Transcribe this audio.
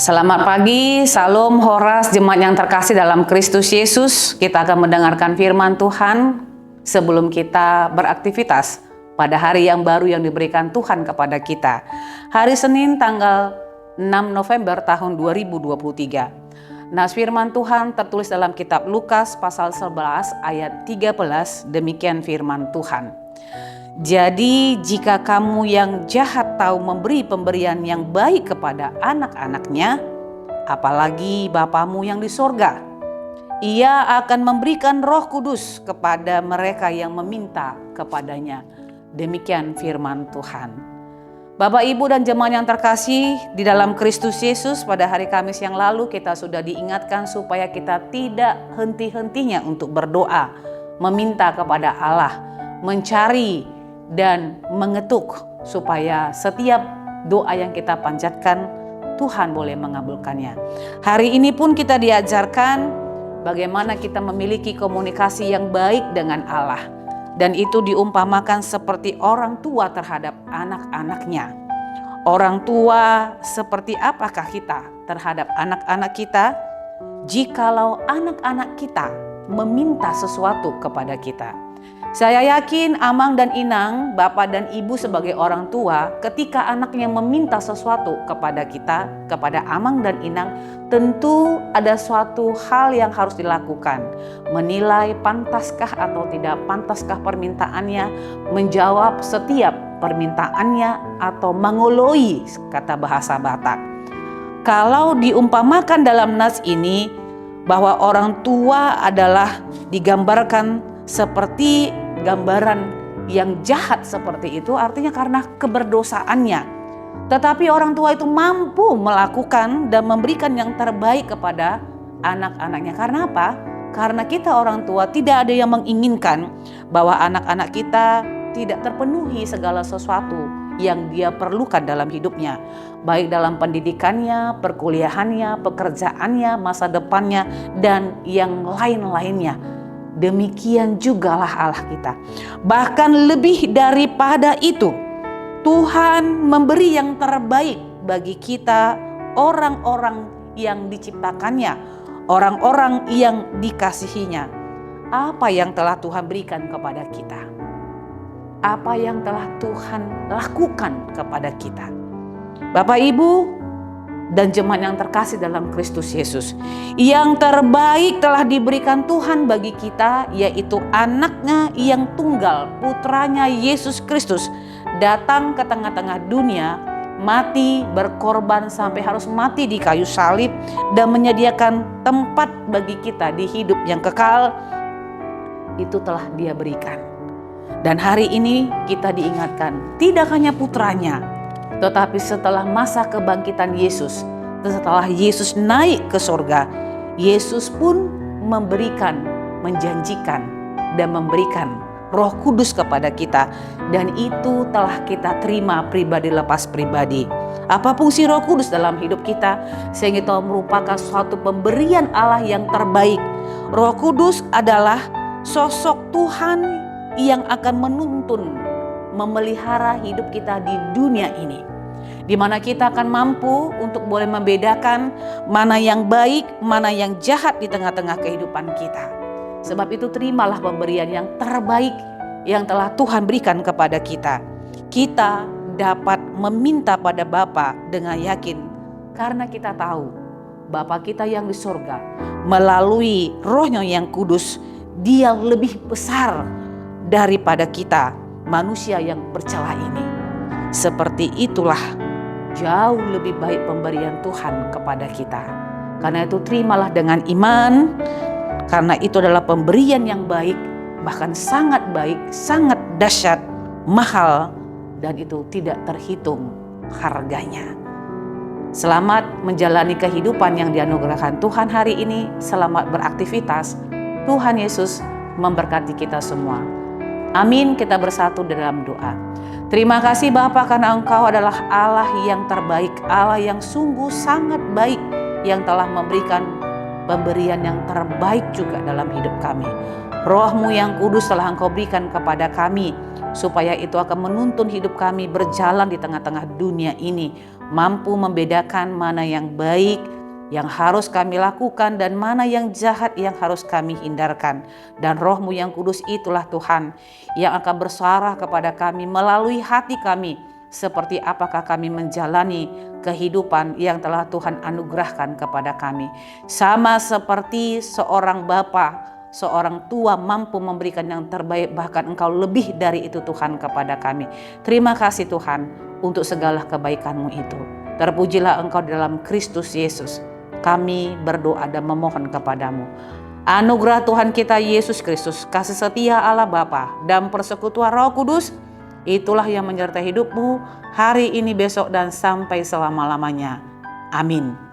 Selamat pagi, Salam, Horas, jemaat yang terkasih dalam Kristus Yesus. Kita akan mendengarkan firman Tuhan sebelum kita beraktivitas pada hari yang baru yang diberikan Tuhan kepada kita. Hari Senin tanggal 6 November tahun 2023. Nah, firman Tuhan tertulis dalam kitab Lukas pasal 11 ayat 13, demikian firman Tuhan. Jadi jika kamu yang jahat tahu memberi pemberian yang baik kepada anak-anaknya, apalagi Bapamu yang di sorga, Ia akan memberikan Roh Kudus kepada mereka yang meminta kepadanya. Demikian firman Tuhan. Bapak, Ibu, dan jemaat yang terkasih di dalam Kristus Yesus, pada hari Kamis yang lalu kita sudah diingatkan supaya kita tidak henti-hentinya untuk berdoa, meminta kepada Allah, mencari dan mengetuk supaya setiap doa yang kita panjatkan Tuhan boleh mengabulkannya. Hari ini pun kita diajarkan bagaimana kita memiliki komunikasi yang baik dengan Allah, dan itu diumpamakan seperti orang tua terhadap anak-anaknya. Orang tua seperti apakah kita terhadap anak-anak kita? Jikalau anak-anak kita meminta sesuatu kepada kita, saya yakin Amang dan Inang, Bapak dan Ibu sebagai orang tua, ketika anaknya meminta sesuatu kepada kita, kepada Amang dan Inang, tentu ada suatu hal yang harus dilakukan. Menilai pantaskah atau tidak pantaskah permintaannya, menjawab setiap permintaannya, atau mengoloi, kata bahasa Batak. Kalau diumpamakan dalam nas ini, bahwa orang tua adalah digambarkan seperti gambaran yang jahat seperti itu, artinya karena keberdosaannya. Tetapi orang tua itu mampu melakukan dan memberikan yang terbaik kepada anak-anaknya. Karena apa? Karena kita orang tua tidak ada yang menginginkan bahwa anak-anak kita tidak terpenuhi segala sesuatu yang dia perlukan dalam hidupnya, baik dalam pendidikannya, perkuliahannya, pekerjaannya, masa depannya, dan yang lain-lainnya. Demikian jugalah Allah kita. Bahkan lebih daripada itu, Tuhan memberi yang terbaik bagi kita, orang-orang yang diciptakannya, orang-orang yang dikasihinya. Apa yang telah Tuhan berikan kepada kita? Apa yang telah Tuhan lakukan kepada kita? Bapak, Ibu, dan jemaat yang terkasih dalam Kristus Yesus, yang terbaik telah diberikan Tuhan bagi kita, yaitu anaknya yang tunggal, putranya Yesus Kristus, datang ke tengah-tengah dunia, mati, berkorban sampai harus mati di kayu salib, dan menyediakan tempat bagi kita di hidup yang kekal. Itu telah Dia berikan. Dan hari ini kita diingatkan, tidak hanya putranya, tetapi setelah masa kebangkitan Yesus, setelah Yesus naik ke surga, Yesus pun memberikan, menjanjikan, dan memberikan Roh Kudus kepada kita. Dan itu telah kita terima pribadi lepas pribadi. Apa fungsi Roh Kudus dalam hidup kita? Sehingga itu merupakan suatu pemberian Allah yang terbaik. Roh Kudus adalah sosok Tuhan yang akan menuntun, memelihara hidup kita di dunia ini, di mana kita akan mampu untuk boleh membedakan mana yang baik, mana yang jahat di tengah-tengah kehidupan kita. Sebab itu terimalah pemberian yang terbaik yang telah Tuhan berikan kepada kita. Kita dapat meminta pada Bapa dengan yakin, karena kita tahu Bapa kita yang di surga melalui Roh-Nya yang kudus, Dia lebih besar daripada kita manusia yang bercela ini. Seperti itulah jauh lebih baik pemberian Tuhan kepada kita. Karena itu terimalah dengan iman, karena itu adalah pemberian yang baik, bahkan sangat baik, sangat dahsyat, mahal, dan itu tidak terhitung harganya. Selamat menjalani kehidupan yang dianugerahkan Tuhan hari ini. Selamat beraktivitas. Tuhan Yesus memberkati kita semua. Amin. Kita bersatu dalam doa. Terima kasih Bapa, karena Engkau adalah Allah yang terbaik, Allah yang sungguh sangat baik, yang telah memberikan pemberian yang terbaik juga dalam hidup kami. Roh-Mu yang kudus telah Engkau berikan kepada kami, supaya itu akan menuntun hidup kami berjalan di tengah-tengah dunia ini, mampu membedakan mana yang baik yang harus kami lakukan dan mana yang jahat yang harus kami hindarkan. Dan Roh-Mu yang kudus itulah Tuhan yang akan bersuara kepada kami melalui hati kami, seperti apakah kami menjalani kehidupan yang telah Tuhan anugerahkan kepada kami. Sama seperti seorang bapa, seorang tua mampu memberikan yang terbaik, bahkan Engkau lebih dari itu Tuhan kepada kami. Terima kasih Tuhan untuk segala kebaikan-Mu itu. Terpujilah Engkau dalam Kristus Yesus. Kami berdoa dan memohon kepadamu. Anugerah Tuhan kita Yesus Kristus, kasih setia Allah Bapa dan persekutuan Roh Kudus, itulah yang menyertai hidupmu hari ini, besok, dan sampai selama-lamanya. Amin.